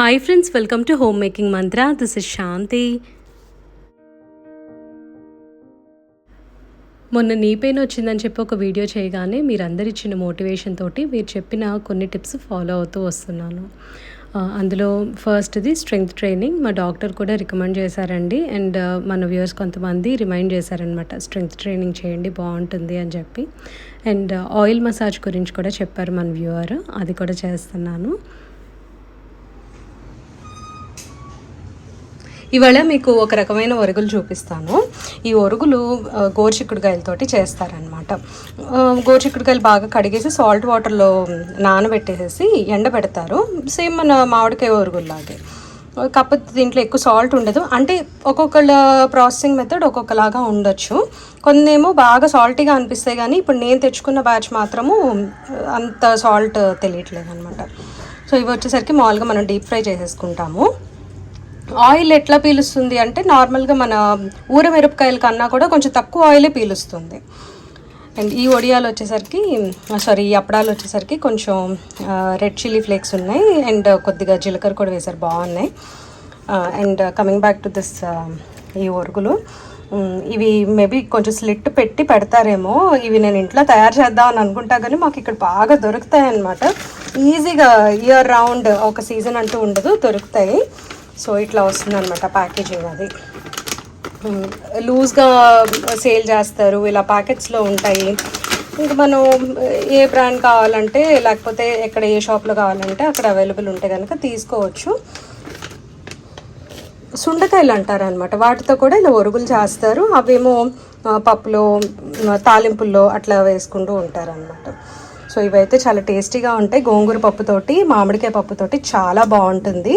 Hi friends, welcome to home making Mantra. This is శాంతి. మొన్న knee pain వచ్చిందని చెప్పి ఒక వీడియో చేయగానే మీరందరు ఇచ్చిన మోటివేషన్ తోటి మీరు చెప్పిన కొన్ని టిప్స్ ఫాలో అవుతూ వస్తున్నాను. అందులో ఫస్ట్ది స్ట్రెంగ్త్ ట్రైనింగ్. మా డాక్టర్ కూడా రికమెండ్ చేశారండి. అండ్ మన వ్యూవర్స్ కొంతమంది రిమైండ్ చేశారనమాట, స్ట్రెంగ్త్ ట్రైనింగ్ చేయండి బాగుంటుంది అని చెప్పి. అండ్ ఆయిల్ మసాజ్ గురించి కూడా చెప్పారు మన వ్యూవర్, అది కూడా చేస్తున్నాను. ఇవాళ మీకు ఒక రకమైన ఒరుగులు చూపిస్తాను. ఈ ఒరుగులు గోరుచిక్కుడుకాయలతోటి చేస్తారనమాట. గోరుచిక్కుడుకాయలు బాగా కడిగేసి సాల్ట్ వాటర్లో నానబెట్టేసేసి ఎండబెడతారు, సేమ్ మన మామిడికాయ ఒరుగుల్లాగే. కాకపోతే దీంట్లో ఎక్కువ సాల్ట్ ఉండదు. అంటే ఒక్కొక్కళ్ళ ప్రాసెసింగ్ మెథడ్ ఒక్కొక్కలాగా ఉండొచ్చు. కొన్నేమో బాగా సాల్టీగా అనిపిస్తాయి, కానీ ఇప్పుడు నేను తెచ్చుకున్న బ్యాచ్ మాత్రము అంత సాల్ట్ తెలియట్లేదు అనమాట. సో ఇవి వచ్చేసరికి మామూలుగా మనం డీప్ ఫ్రై చేసేసుకుంటాము. ఆయిల్ ఎట్లా పీలుస్తుంది అంటే నార్మల్గా మన ఊర మిరపకాయల కన్నా కూడా కొంచెం తక్కువ ఆయిలే పీలుస్తుంది. అండ్ ఈ వడియాలు వచ్చేసరికి ఈ అప్పడాలు వచ్చేసరికి కొంచెం రెడ్ చిల్లీ ఫ్లేక్స్ ఉన్నాయి, అండ్ కొద్దిగా జీలకర్ర కూడా వేశారు, బాగున్నాయి. And coming back to this, ఈ ఒరుగులు ఇవి మేబీ కొంచెం స్లిట్ పెట్టి పెడతారేమో. ఇవి నేను ఇంట్లో తయారు చేద్దామని అనుకుంటా, కానీ మాకు ఇక్కడ బాగా దొరుకుతాయి అన్నమాట. ఈజీగా ఇయర్ రౌండ్ ఒక సీజన్ అంటూ ఉండదు, దొరుకుతాయి. సో ఇట్లా వస్తుంది అనమాట ప్యాకేజింగ్. అది లూజ్గా సేల్ చేస్తారు, ఇలా ప్యాకెట్స్లో ఉంటాయి. ఇంకా మనం ఏ బ్రాండ్ కావాలంటే, లేకపోతే ఎక్కడ ఏ షాప్లో కావాలంటే అక్కడ అవైలబుల్ ఉంటే కనుక తీసుకోవచ్చు. సుండకాయలు అంటారు అనమాట, వాటితో కూడా ఇలా ఒరుగులు చేస్తారు. అవేమో పప్పులో తాలింపుల్లో అట్లా వేసుకుంటూ ఉంటారనమాట. సో ఇవైతే చాలా టేస్టీగా ఉంటాయి. గోంగూర పప్పుతోటి మామిడికాయ పప్పుతోటి చాలా బాగుంటుంది.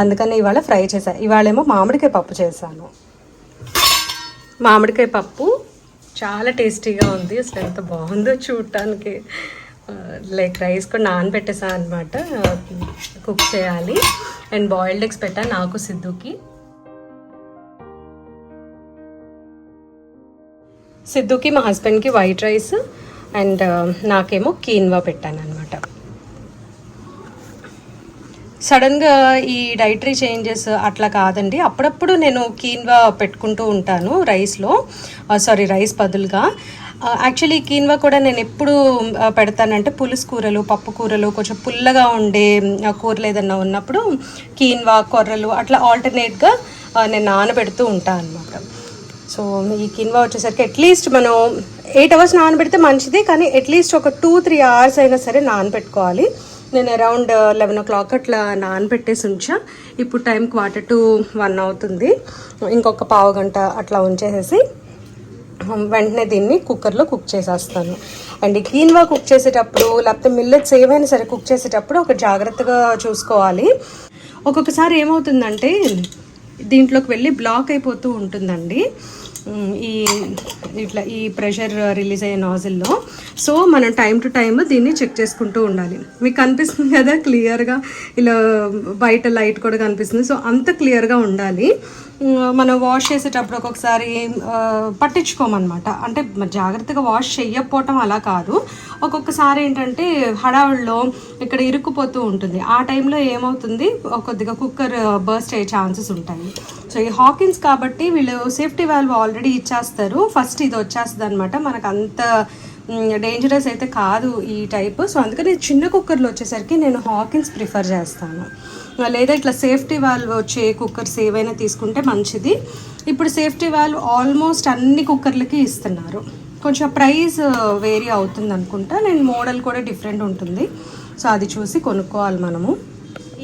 అందుకని ఇవాళ ఫ్రై చేశాను. ఇవాళేమో మామిడికాయ పప్పు చేశాను. మామిడికాయ పప్పు చాలా టేస్టీగా ఉంది. అసలు ఎంత బాగుందో చూడటానికి. లైక్ రైస్ కూడా నానబెట్టేసాను అనమాట, కుక్ చేయాలి. అండ్ బాయిల్డ్ ఎగ్స్ పెట్టాను నాకు, సిద్ధుకి. సిద్ధుకి మా హస్బెండ్కి వైట్ రైస్, అండ్ నాకేమో కీన్వా పెట్టాను అనమాట. సడన్గా ఈ డైటరీ చేంజెస్ అట్లా కాదండి, అప్పుడప్పుడు నేను కీన్వా పెట్టుకుంటూ ఉంటాను రైస్ బదులుగా. యాక్చువల్లీ కీన్వా కూడా నేను ఎప్పుడు పెడతానంటే పులుసు కూరలు, పప్పు కూరలు, కొంచెం పుల్లగా ఉండే కూరలు ఏదన్నా ఉన్నప్పుడు కీన్వా, కొర్రలు అట్లా ఆల్టర్నేట్గా నేను నానబెడుతూ ఉంటాను అనమాట. సో ఈ కీన్వా వచ్చేసరికి అట్లీస్ట్ మనం 8 hours నానబెడితే మంచిది, కానీ అట్లీస్ట్ ఒక 2-3 hours అయినా సరే నానబెట్టుకోవాలి. నేను అరౌండ్ 11 o'clock అట్లా నానబెట్టేసి ఉంచా. ఇప్పుడు టైం 1:45 అవుతుంది. ఇంకొక పావు గంట అట్లా ఉంచేసేసి వెంటనే దీన్ని కుక్కర్లో కుక్ చేసేస్తాను. అండ్ ఈ కీన్వా కుక్ చేసేటప్పుడు, లేకపోతే మిల్లెట్స్ ఏవైనా సరే కుక్ చేసేటప్పుడు ఒక జాగ్రత్తగా చూసుకోవాలి. ఒక్కొక్కసారి ఏమవుతుందంటే దీంట్లోకి వెళ్ళి బ్లాక్ అయిపోతూ ఉంటుందండి ఈ ప్రెషర్ రిలీజ్ అయ్యే నాజిల్లో. సో మనం టైం టు టైం దీన్ని చెక్ చేసుకుంటూ ఉండాలి. మీకు కనిపిస్తుంది కదా క్లియర్గా, ఇలా బయట లైట్ కూడా కనిపిస్తుంది. సో అంత క్లియర్గా ఉండాలి. మనం వాష్ చేసేటప్పుడు ఒక్కొక్కసారి పట్టించుకోమన్నమాట. అంటే జాగ్రత్తగా వాష్ చెయ్యకపోవటం అలా కాదు, ఒక్కొక్కసారి ఏంటంటే హడావుల్లో ఇక్కడ ఇరుక్కుపోతూ ఉంటుంది. ఆ టైంలో ఏమవుతుంది, కొద్దిగా కుక్కర్ బర్స్ట్ అయ్యే ఛాన్సెస్ ఉంటాయి. సో ఈ హాకిన్స్ కాబట్టి వీళ్ళు సేఫ్టీ వాల్వ్ ఆల్రెడీ ఇచ్చేస్తారు, ఫస్ట్ ఇది వచ్చేస్తుంది అనమాట. మనకు అంత డేంజరస్ అయితే కాదు ఈ టైప్. సో అందుకని చిన్న కుక్కర్లో వచ్చేసరికి నేను హాకిన్స్ ప్రిఫర్ చేస్తాను. లేదా ఇట్లా సేఫ్టీ వాల్వ్ వచ్చే కుక్కర్స్ ఏవైనా తీసుకుంటే మంచిది. ఇప్పుడు సేఫ్టీ వాల్వ్ ఆల్మోస్ట్ అన్ని కుక్కర్లకి ఇస్తున్నారు. కొంచెం ప్రైస్ వేరీ అవుతుంది అనుకుంటా, నేను మోడల్ కూడా డిఫరెంట్ ఉంటుంది. సో అది చూసి కొనుక్కోవాలి మనము.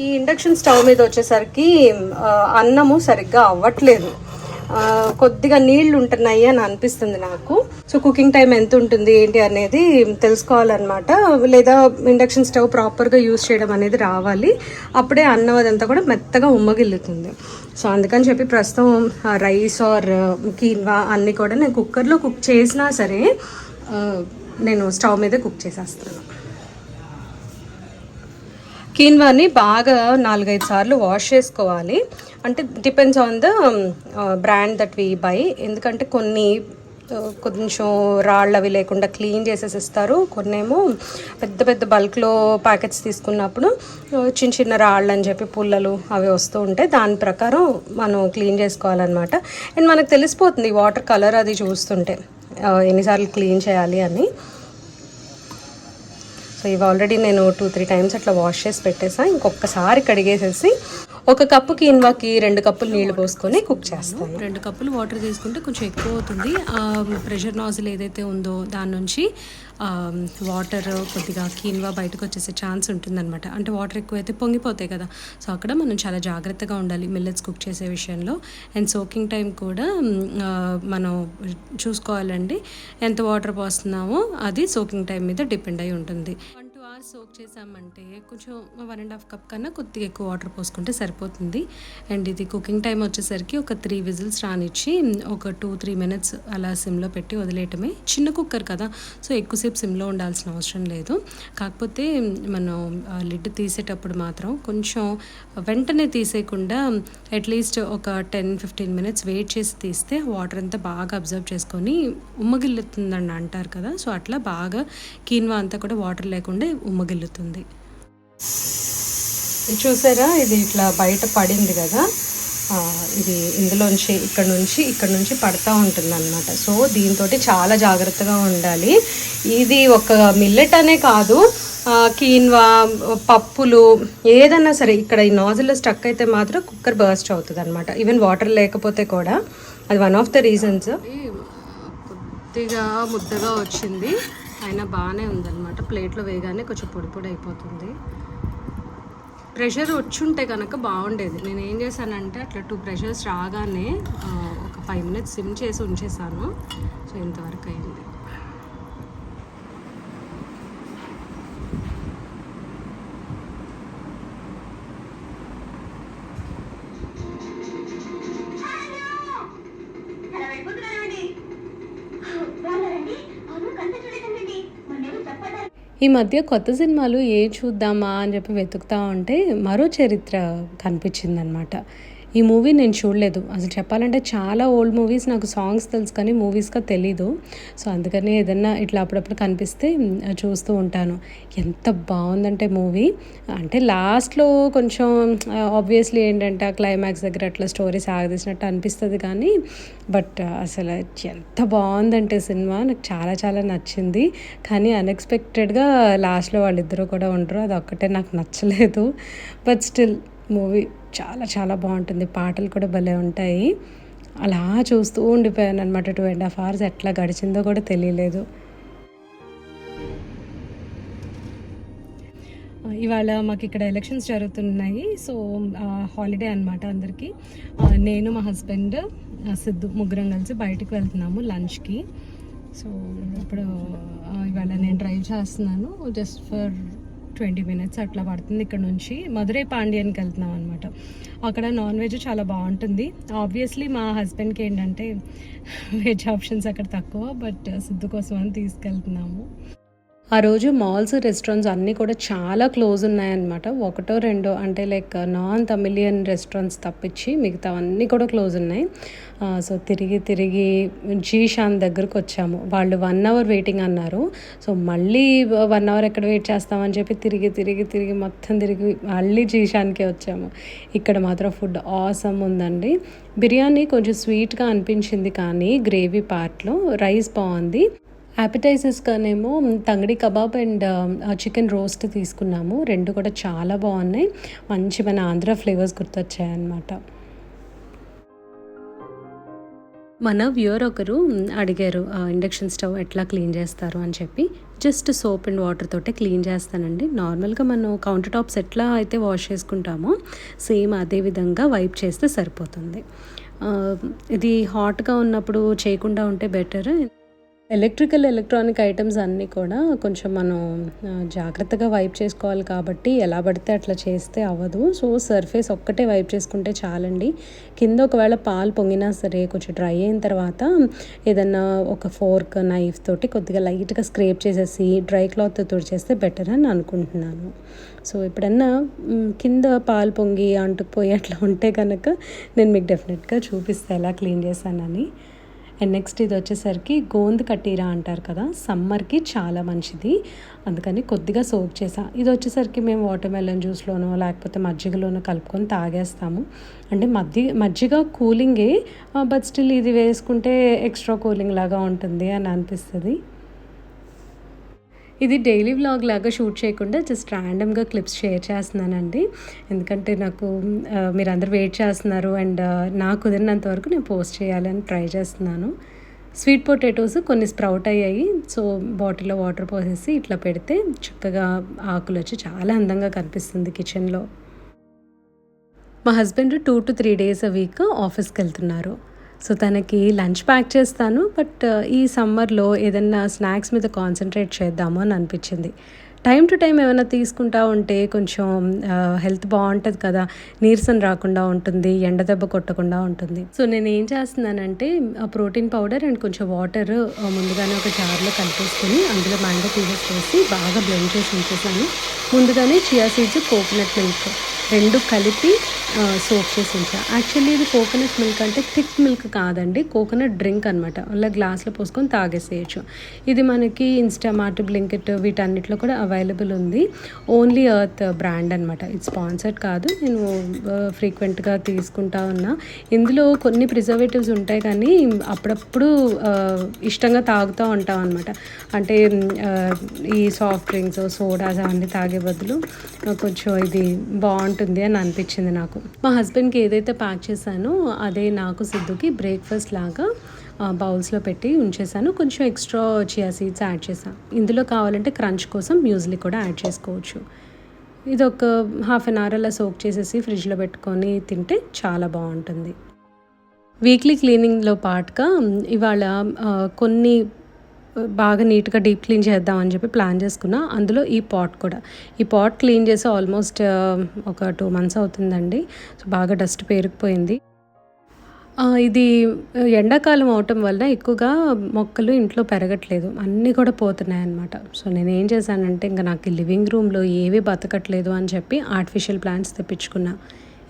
ఈ ఇండక్షన్ స్టవ్ మీద వచ్చేసరికి అన్నము సరిగ్గా అవ్వట్లేదు, కొద్దిగా నీళ్లు ఉంటున్నాయి అని అనిపిస్తుంది నాకు. సో కుకింగ్ టైం ఎంత ఉంటుంది ఏంటి అనేది తెలుసుకోవాలన్నమాట. లేదా ఇండక్షన్ స్టవ్ ప్రాపర్గా యూజ్ చేయడం అనేది రావాలి, అప్పుడే అన్నం అదంతా కూడా మెత్తగా ఉమ్మగిల్లుతుంది. సో అందుకని చెప్పి ప్రస్తుతం రైస్ ఆర్ కీన్వా అన్నీ కూడా నేను కుక్కర్లో కుక్ చేసినా సరే నేను స్టవ్ మీద కుక్ చేసేస్తాను. కీన్వాని బాగా 4-5 సార్లు వాష్ చేసుకోవాలి. అంటే depends on the brand that V by. ఎందుకంటే కొన్ని కొంచెం రాళ్ళు అవి లేకుండా క్లీన్ చేసేసి ఇస్తారు. కొన్నేమో పెద్ద పెద్ద బల్క్లో ప్యాకెట్స్ తీసుకున్నప్పుడు చిన్న చిన్న రాళ్ళు అని చెప్పి పుల్లలు అవి వస్తూ ఉంటాయి. దాని ప్రకారం మనం క్లీన్ చేసుకోవాలన్నమాట. అండ్ మనకు తెలిసిపోతుంది వాటర్ కలర్ అది చూస్తుంటే ఎన్నిసార్లు క్లీన్ చేయాలి అని. సో ఇవి ఆల్రెడీ నేను 2-3 టైమ్స్ అట్లా వాష్ చేసి పెట్టేసా. ఇంకొకసారి కడిగేసేసి 1 కప్పు కీన్వాకి 2 కప్పులు నీళ్లు పోసుకొని కుక్ చేస్తాను. 2 కప్పులు వాటర్ తీసుకుంటే కొంచెం ఎక్కువ అవుతుంది. ప్రెషర్ నాజిల్ ఏదైతే ఉందో దాని నుంచి వాటర్ కొద్దిగా కీన్వా బయటకు వచ్చేసే ఛాన్స్ ఉంటుందన్నమాట. అంటే వాటర్ ఎక్కువైతే పొంగిపోతాయి కదా. సో అక్కడ మనం చాలా జాగ్రత్తగా ఉండాలి మిల్లెట్స్ కుక్ చేసే విషయంలో. అండ్ సోకింగ్ టైం కూడా మనం చూసుకోవాలండి. ఎంత వాటర్ పోస్తున్నామో అది సోకింగ్ టైం మీద డిపెండ్ అయి ఉంటుంది. 1-2 అవర్స్ సోక్ చేసామంటే కొంచెం 1.5 కప్ కన్నా కొద్దిగా ఎక్కువ వాటర్ పోసుకుంటే సరిపోతుంది. అండ్ ఇది కుకింగ్ టైం వచ్చేసరికి ఒక 3 విజిల్స్ రానిచ్చి ఒక 2-3 మినిట్స్ అలా సిమ్లో పెట్టి వదిలేయటమే. చిన్న కుక్కర్ కదా, సో ఎక్కువసేపు సిమ్లో ఉండాల్సిన అవసరం లేదు. కాకపోతే మనం లిడ్ తీసేటప్పుడు మాత్రం కొంచెం వెంటనే తీసేయకుండా అట్లీస్ట్ ఒక 10-15 మినిట్స్ వెయిట్ చేసి తీస్తే వాటర్ అంతా బాగా అబ్జర్వ్ చేసుకొని ఉమ్మగిల్లుతుందని అంటారు కదా. సో అట్లా బాగా కీన్వా అంతా కూడా వాటర్ లేకుండా ఉమ్మగిల్లుతుంది. చూసారా, ఇది ఇట్లా బయట పడింది కదా, ఇది ఇందులోంచి ఇక్కడ నుంచి పడతా ఉంటుంది అన్నమాట. సో దీంతో చాలా జాగ్రత్తగా ఉండాలి. ఇది ఒక మిల్లెట్ అనే కాదు, కీన్వా, పప్పులు ఏదన్నా సరే ఇక్కడ ఈ నాజిల్లో స్టక్ అయితే మాత్రం కుక్కర్ బర్స్ట్ అవుతుంది అనమాట. ఈవెన్ వాటర్ లేకపోతే కూడా అది వన్ ఆఫ్ ద రీజన్స్. కొద్దిగా ముద్దగా వచ్చింది, అయినా బాగానే ఉందన్నమాట. ప్లేట్లో వేయగానే కొంచెం పొడి పొడి అయిపోతుంది. ప్రెషర్ వచ్చుంటే కనుక బాగుండేది. నేను ఏం చేశానంటే అట్లా 2 ప్రెషర్స్ రాగానే ఒక 5 మినిట్స్ సిమ్ చేసి ఉంచేసాను. సో ఇంతవరకు అయింది. ఈ మధ్య కొత్త సినిమాలు ఏ చూద్దామా అని చెప్పి వెతుకుతా ఉంటే మరో చరిత్ర కనిపించిందనమాట. ఈ మూవీ నేను చూడలేదు. అసలు చెప్పాలంటే చాలా ఓల్డ్ మూవీస్ నాకు సాంగ్స్ తెలుసు కానీ మూవీస్గా తెలీదు. సో అందుకని ఏదన్నా ఇట్లా అప్పుడప్పుడు కనిపిస్తే చూస్తూ ఉంటాను. ఎంత బాగుందంటే మూవీ, అంటే లాస్ట్లో కొంచెం ఆబ్వియస్లీ ఏంటంటే ఆ క్లైమాక్స్ దగ్గర అట్లా స్టోరీ సాగదీసినట్టు అనిపిస్తుంది కానీ బట్ అసలు ఎంత బాగుందంటే సినిమా నాకు చాలా చాలా నచ్చింది. కానీ అన్ఎక్స్పెక్టెడ్గా లాస్ట్లో వాళ్ళిద్దరూ కూడా ఉండరు, అది ఒక్కటే నాకు నచ్చలేదు. బట్ స్టిల్ మూవీ చాలా చాలా బాగుంటుంది. పాటలు కూడా భలే ఉంటాయి. అలా చూస్తూ ఉండిపోయాను అనమాట. 2.5 అవర్స్ ఎట్లా గడిచిందో కూడా తెలియలేదు. ఇవాళ మాకు ఇక్కడ ఎలక్షన్స్ జరుగుతున్నాయి. సో హాలిడే అనమాట అందరికీ. నేను, మా హస్బెండ్, సిద్ధు ముగ్గురం కలిసి బయటికి వెళ్తున్నాము లంచ్కి. సో ఇప్పుడు ఇవాళ నేను డ్రైవ్ చేస్తున్నాను. జస్ట్ ఫర్ 20 మినిట్స్ అట్లా పడుతుంది. ఇక్కడ నుంచి మధురై పాండ్యానికి వెళ్తున్నాం అనమాట. అక్కడ నాన్ వెజ్ చాలా బాగుంటుంది. ఆబ్వియస్లీ మా హస్బెండ్కి ఏంటంటే వెజ్ ఆప్షన్స్ అక్కడ తక్కువ, బట్ సిద్ధు కోసం అని తీసుకెళ్తున్నాము. ఆ రోజు మాల్స్, రెస్టారెంట్స్ అన్నీ కూడా చాలా క్లోజ్ ఉన్నాయన్నమాట. 1-2 అంటే లైక్ నాన్ తమిళియన్ రెస్టారెంట్స్ తప్పించి మిగతావన్నీ కూడా క్లోజ్ ఉన్నాయి. సో తిరిగి జీషాన్ దగ్గరకు వచ్చాము. వాళ్ళు 1 అవర్ వెయిటింగ్ అన్నారు. సో మళ్ళీ 1 అవర్ ఎక్కడ వెయిట్ చేస్తామని చెప్పి తిరిగి మొత్తం తిరిగి మళ్ళీ జీషాన్కే వచ్చాము. ఇక్కడ మాత్రం ఫుడ్ ఆసమ్ ఉందండి. బిర్యానీ కొంచెం స్వీట్గా అనిపించింది కానీ గ్రేవీ పార్ట్లో రైస్ బాగుంది. యాపిటైజర్స్గానేమో తంగడి కబాబ్ అండ్ చికెన్ రోస్ట్ తీసుకున్నాము. 2 కూడా చాలా బాగున్నాయి. మంచి మన ఆంధ్ర ఫ్లేవర్స్ గుర్తొచ్చాయన్నమాట. మన వ్యూవర్ ఒకరు అడిగారు ఇండక్షన్ స్టవ్ ఎట్లా క్లీన్ చేస్తారు అని చెప్పి. జస్ట్ సోప్ అండ్ వాటర్ తోటే క్లీన్ చేస్తానండి. నార్మల్గా మనం కౌంటర్ టాప్స్ ఎట్లా అయితే వాష్ చేసుకుంటామో సేమ్ అదే విధంగా వైప్ చేస్తే సరిపోతుంది. ఇది హాట్గా ఉన్నప్పుడు చేయకుండా ఉంటే బెటర్. ఎలక్ట్రానిక్ ఐటమ్స్ అన్నీ కూడా కొంచెం మనం జాగ్రత్తగా వైప్ చేసుకోవాలి కాబట్టి ఎలా పడితే అట్లా చేస్తే అవ్వదు. సో సర్ఫేస్ ఒక్కటే వైప్ చేసుకుంటే చాలండి. కింద ఒకవేళ పాలు పొంగినా సరే కొంచెం డ్రై అయిన తర్వాత ఏదన్నా ఒక ఫోర్క్, నైఫ్ తోటి కొద్దిగా లైట్గా స్క్రేప్ చేసేసి డ్రై క్లాత్ తుడిచేస్తే బెటర్ అని అనుకుంటున్నాను. సో ఎప్పుడన్నా కింద పాలు పొంగి అంటుకుపోయి అట్లా ఉంటే కనుక నేను మీకు డెఫినెట్గా చూపిస్తాను ఎలా క్లీన్ చేశానని. అండ్ నెక్స్ట్ ఇది వచ్చేసరికి గోంద్ కటీరా అంటారు కదా, సమ్మర్కి చాలా మంచిది, అందుకని కొద్దిగా సోక్ చేసా. ఇది వచ్చేసరికి మేము వాటర్ మెలన్ జ్యూస్లోనో లేకపోతే మజ్జిగలోనో కలుపుకొని తాగేస్తాము. అంటే మజ్జిగ కూలింగే, బట్ స్టిల్ ఇది వేసుకుంటే ఎక్స్ట్రా కూలింగ్ లాగా ఉంటుంది అని అనిపిస్తుంది. ఇది డైలీ వ్లాగ్ లాగా షూట్ చేయకుండా జస్ట్ ర్యాండమ్గా క్లిప్స్ షేర్ చేస్తున్నానండి, ఎందుకంటే నాకు మీరందరూ వెయిట్ చేస్తున్నారు అండ్ నాకు కుదిరినంత వరకు నేను పోస్ట్ చేయాలని ట్రై చేస్తున్నాను. స్వీట్ పొటాటోస్ కొన్ని స్ప్రౌట్ అయ్యాయి, సో బాటిల్లో వాటర్ పోసేసి ఇట్లా పెడితే చక్కగా ఆకులు వచ్చి చాలా అందంగా కనిపిస్తుంది కిచెన్లో. మా husband 2 to 3 days a week ఆఫీస్కి వెళ్తున్నారు. సో తనకి లంచ్ ప్యాక్ చేస్తాను, బట్ ఈ సమ్మర్లో ఏదన్నా స్నాక్స్ మీద కాన్సన్ట్రేట్ చేద్దాము అని అనిపించింది. టైం టు టైం ఏమైనా తీసుకుంటా ఉంటే కొంచెం హెల్త్ బాగుంటుంది కదా, నీరసం రాకుండా ఉంటుంది, ఎండ దెబ్బ కొట్టకుండా ఉంటుంది. సో నేను ఏం చేస్తున్నానంటే ప్రోటీన్ పౌడర్ అండ్ కొంచెం వాటర్ ముందుగానే ఒక జార్లో కలిపేసుకొని అందులో మ్యాంగో పీసెస్ వేసి బాగా బ్లెండ్ చేసి ఉంచేసాను. ముందుగానే చియా సీడ్స్, కోకోనట్ మిల్క్ 2 కలిపి సోక్ చేసి ఉంచా. యాక్చువల్లీ ఇది కోకోనట్ మిల్క్ అంటే థిక్ మిల్క్ కాదండి, కోకోనట్ డ్రింక్ అనమాట, అలా గ్లాస్లో పోసుకొని తాగేసేయచ్చు. ఇది మనకి ఇన్స్టామార్ట్, బ్లింకిట్ వీటన్నిటిలో కూడా అవైలబుల్ ఉంది. ఓన్లీ ఎర్త్ బ్రాండ్ అనమాట, ఇది స్పాన్సర్డ్ కాదు, నేను ఫ్రీక్వెంట్గా తీసుకుంటా ఉన్నా. ఇందులో కొన్ని ప్రిజర్వేటివ్స్ ఉంటాయి కానీ అప్పుడప్పుడు ఇష్టంగా తాగుతూ ఉంటాం అనమాట. అంటే ఈ సాఫ్ట్ డ్రింక్స్, సోడాస్ అవన్నీ తాగే బదులు కొంచెం ఇది బాగుంటుంది అని అనిపించింది నాకు. మా హస్బెండ్కి ఏదైతే ప్యాక్ చేశానో అదే నాకు సిద్ధుకి బ్రేక్ఫాస్ట్ లాగా బౌల్స్లో పెట్టి ఉంచేసాను. కొంచెం ఎక్స్ట్రా చియా సీడ్స్ యాడ్ చేశాను. ఇందులో కావాలంటే క్రంచ్ కోసం మ్యూజ్లీ కూడా యాడ్ చేసుకోవచ్చు. ఇది ఒక హాఫ్ అన్ అవర్ అలా సోక్ చేసేసి ఫ్రిడ్జ్లో పెట్టుకొని తింటే చాలా బాగుంటుంది. వీక్లీ క్లీనింగ్లో పాటుగా ఇవాళ కొన్ని బాగా నీట్గా డీప్ క్లీన్ చేద్దామని చెప్పి ప్లాన్ చేసుకున్నా. అందులో ఈ పాట్ కూడా, ఈ పాట్ క్లీన్ చేసి ఆల్మోస్ట్ ఒక 2 months అవుతుందండి. సో బాగా డస్ట్ పేరుకుపోయింది. ఇది ఎండాకాలం అవటం వల్ల ఎక్కువగా మొక్కలు ఇంట్లో పెరగట్లేదు, అన్నీ కూడా పోతున్నాయి అన్నమాట. సో నేను ఏం చేశానంటే ఇంకా నాకు లివింగ్ రూమ్లో ఏవి బతకట్లేదు అని చెప్పి ఆర్టిఫిషియల్ ప్లాంట్స్ తెప్పించుకున్నా.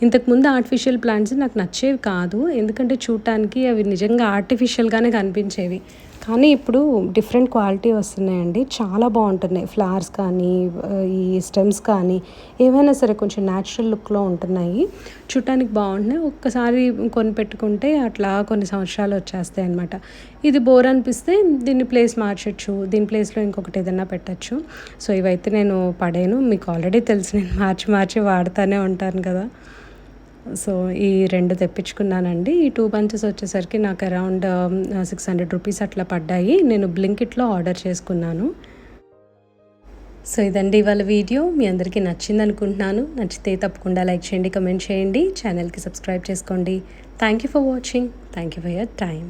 ఇంతకుముందు ఆర్టిఫిషియల్ ప్లాంట్స్ నాకు నచ్చేవి కాదు, ఎందుకంటే చూడటానికి అవి నిజంగా ఆర్టిఫిషియల్గానే కనిపించేవి. కానీ ఇప్పుడు డిఫరెంట్ క్వాలిటీ వస్తున్నాయండి, చాలా బాగుంటున్నాయి. ఫ్లవర్స్ కానీ ఈ స్టెమ్స్ కానీ ఏవైనా సరే కొంచెం న్యాచురల్ లుక్లో ఉంటున్నాయి, చూడటానికి బాగుంటున్నాయి. ఒక్కసారి కొని పెట్టుకుంటే అట్లా కొన్ని సంవత్సరాలు వచ్చేస్తాయి అనమాట. ఇది బోర్ అనిపిస్తే దీన్ని ప్లేస్ మార్చచ్చు, దీని ప్లేస్లో ఇంకొకటి ఏదైనా పెట్టచ్చు. సో ఇవైతే నేను పడేను, మీకు ఆల్రెడీ తెలుసు నేను మార్చి వాడుతూనే ఉంటాను కదా. సో ఈ 2 తెప్పించుకున్నానండి. ఈ 2 bunches వచ్చేసరికి నాకు అరౌండ్ 600 rupees అట్లా పడ్డాయి. నేను బ్లింకిట్లో ఆర్డర్ చేసుకున్నాను. సో ఇదండి ఇవాళ వీడియో, మీ అందరికీ నచ్చింది అనుకుంటున్నాను. నచ్చితే తప్పకుండా లైక్ చేయండి, కమెంట్ చేయండి, ఛానల్కి సబ్స్క్రైబ్ చేసుకోండి. Thank you for watching, thank you for your time.